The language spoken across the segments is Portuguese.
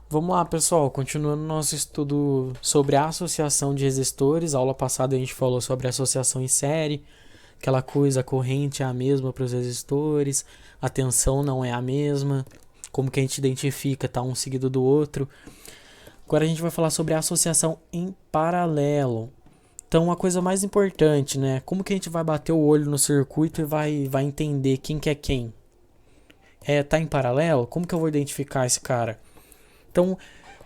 Vamos lá, pessoal, continuando nosso estudo sobre a associação de resistores. A aula passada a gente falou sobre a associação em série, aquela coisa, a corrente é a mesma para os resistores, a tensão não é a mesma, como que a gente identifica, tá um seguido do outro. Agora a gente vai falar sobre a associação em paralelo. Então, a coisa mais importante, né? Como que a gente vai bater o olho no circuito e vai entender quem que é quem? Tá em paralelo? Como que eu vou identificar esse cara? Então,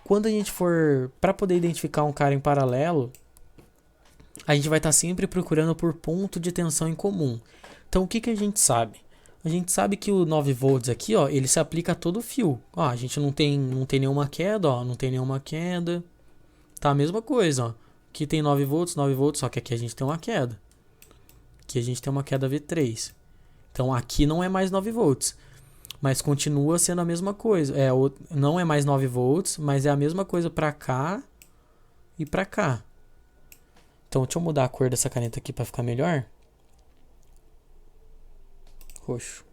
quando a gente for para poder identificar um cara em paralelo, a gente vai estar sempre procurando por ponto de tensão em comum. Então, o que que a gente sabe? A gente sabe que o 9 volts aqui, ó, ele se aplica a todo o fio. Ó, a gente não tem nenhuma queda, ó, não tem nenhuma queda. Tá a mesma coisa, ó. Aqui tem 9 volts, só que aqui a gente tem uma queda. Aqui a gente tem uma queda V3. Então, aqui não é mais 9 volts. Mas continua sendo a mesma coisa. Não é mais 9 volts, mas é a mesma coisa para cá e para cá. Então, deixa eu mudar a cor dessa caneta aqui para ficar melhor. Roxo.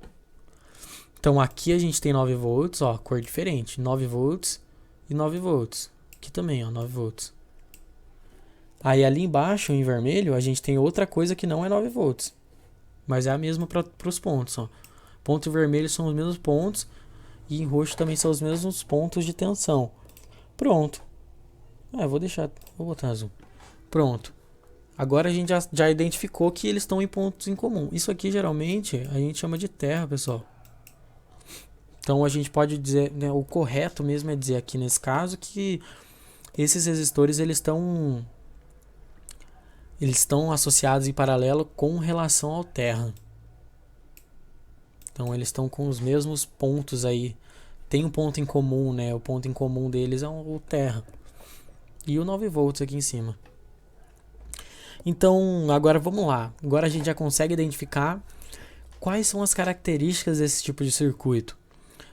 Então, aqui a gente tem 9 volts, ó, cor diferente. 9 volts e 9 volts. Aqui também, ó, 9 volts. Aí ali embaixo, em vermelho, a gente tem outra coisa que não é 9 volts. Mas é a mesma para os pontos, ó. Ponto vermelho são os mesmos pontos. E em roxo também são os mesmos pontos de tensão. Pronto. Vou botar azul. Pronto. Agora a gente já identificou que eles estão em pontos em comum. Isso aqui geralmente a gente chama de terra, pessoal. Então a gente pode dizer, né, o correto mesmo é dizer aqui nesse caso que esses resistores eles estão associados em paralelo com relação ao terra. Então eles estão com os mesmos pontos aí. Tem um ponto em comum, né? O ponto em comum deles é o terra. E o 9 volts aqui em cima. Então, agora vamos lá. Agora a gente já consegue identificar quais são as características desse tipo de circuito.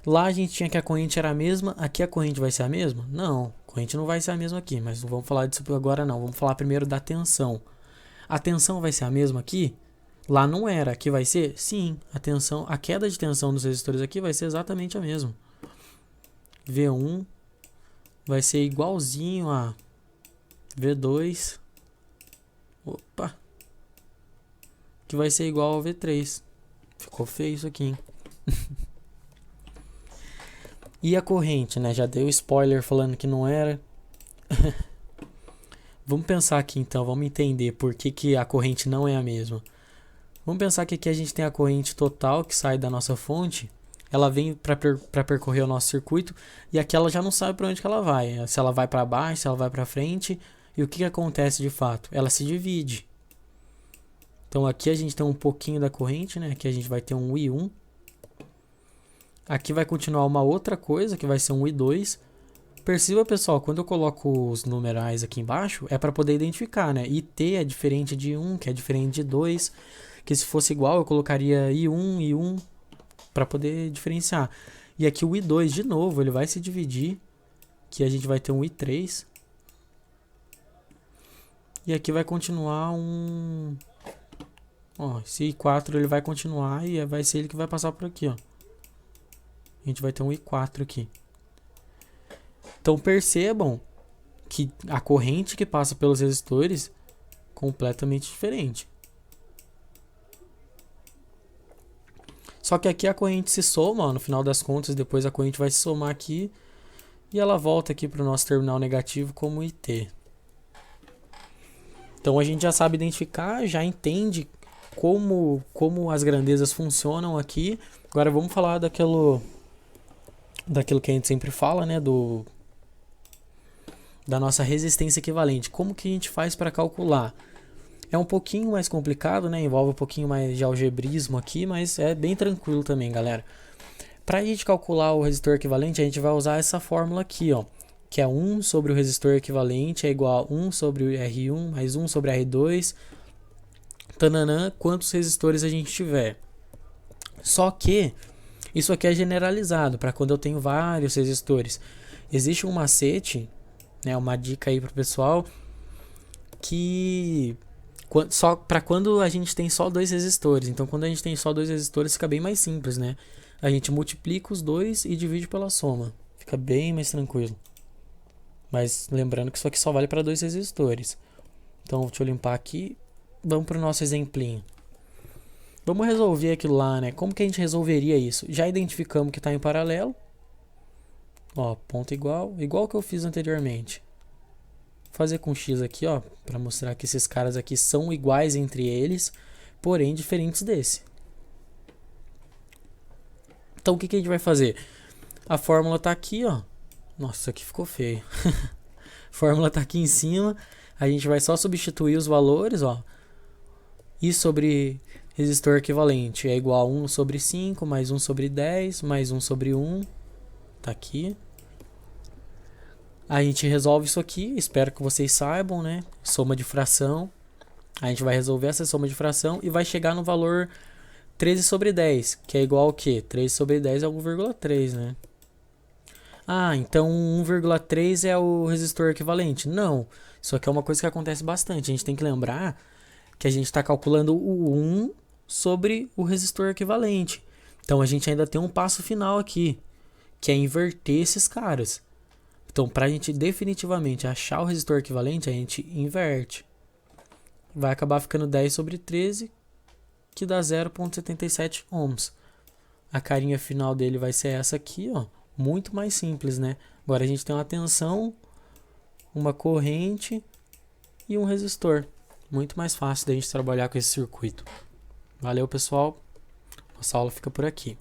Lá a gente tinha que a corrente era a mesma, aqui a corrente vai ser a mesma? Não, a corrente não vai ser a mesma aqui, mas não vamos falar disso agora não. Vamos falar primeiro da tensão. A tensão vai ser a mesma aqui? Lá não era, aqui vai ser? Sim, a queda de tensão dos resistores aqui vai ser exatamente a mesma. V1 vai ser igualzinho a V2. Opa! Que vai ser igual ao V3. Ficou feio isso aqui, hein? E a corrente, né? Já deu spoiler falando que não era. Vamos pensar aqui então, vamos entender por que a corrente não é a mesma. Vamos pensar que aqui a gente tem a corrente total que sai da nossa fonte. Ela vem para percorrer o nosso circuito e aqui ela já não sabe para onde que ela vai. Se ela vai para baixo, se ela vai para frente. E o que acontece de fato? Ela se divide. Então aqui a gente tem um pouquinho da corrente, né? Aqui a gente vai ter um I1. Aqui vai continuar uma outra coisa, que vai ser um I2. Perceba, pessoal, quando eu coloco os numerais aqui embaixo, é para poder identificar, né? IT é diferente de 1, que é diferente de 2. Que se fosse igual, eu colocaria I1, I1, para poder diferenciar. E aqui o I2, de novo, ele vai se dividir. Que a gente vai ter um I3. E aqui vai continuar um... Ó, esse I4 ele vai continuar e vai ser ele que vai passar por aqui, ó. A gente vai ter um I4 aqui. Então percebam que a corrente que passa pelos resistores é completamente diferente. Só que aqui a corrente se soma, ó, no final das contas, depois a corrente vai se somar aqui e ela volta aqui para o nosso terminal negativo como IT. Então a gente já sabe identificar, já entende como as grandezas funcionam aqui. Agora vamos falar daquilo que a gente sempre fala, né, da nossa resistência equivalente. Como que a gente faz para calcular? É um pouquinho mais complicado, né? Envolve um pouquinho mais de algebrismo aqui, mas é bem tranquilo também, galera. Para a gente calcular o resistor equivalente, a gente vai usar essa fórmula aqui, ó, que é 1 sobre o resistor equivalente é igual a 1 sobre o R1 mais 1 sobre R2, tananã, quantos resistores a gente tiver. Só que isso aqui é generalizado para quando eu tenho vários resistores. Existe um macete, né, uma dica aí pro pessoal, que só para quando a gente tem só dois resistores. Então, quando a gente tem só dois resistores, fica bem mais simples, né? A gente multiplica os dois e divide pela soma. Fica bem mais tranquilo. Mas lembrando que isso aqui só vale para 2 resistores. Então, deixa eu limpar aqui. Vamos para o nosso exemplinho. Vamos resolver aquilo lá, né? Como que a gente resolveria isso? Já identificamos que está em paralelo. Ó, ponto igual. Igual que eu fiz anteriormente. Vou fazer com X aqui, ó. Para mostrar que esses caras aqui são iguais entre eles, porém diferentes desse. Então, o que a gente vai fazer? A fórmula está aqui, ó. Nossa, isso aqui ficou feio. A fórmula está aqui em cima. A gente vai só substituir os valores, ó. I sobre resistor equivalente é igual a 1 sobre 5, mais 1 sobre 10, mais 1 sobre 1. Tá aqui. A gente resolve isso aqui, espero que vocês saibam, né? Soma de fração. A gente vai resolver essa soma de fração e vai chegar no valor 13 sobre 10, que é igual ao quê? 13 sobre 10 é 1,3, né? Ah, então 1,3 é o resistor equivalente. Não, isso aqui é uma coisa que acontece bastante. A gente tem que lembrar que a gente está calculando o 1 sobre o resistor equivalente. Então a gente ainda tem um passo final aqui, que é inverter esses caras. Então, para a gente definitivamente achar o resistor equivalente, a gente inverte. Vai acabar ficando 10 sobre 13, que dá 0,77 ohms. A carinha final dele vai ser essa aqui, ó. Muito mais simples, né? Agora a gente tem uma tensão, uma corrente e um resistor. Muito mais fácil da gente trabalhar com esse circuito. Valeu, pessoal. Nossa aula fica por aqui.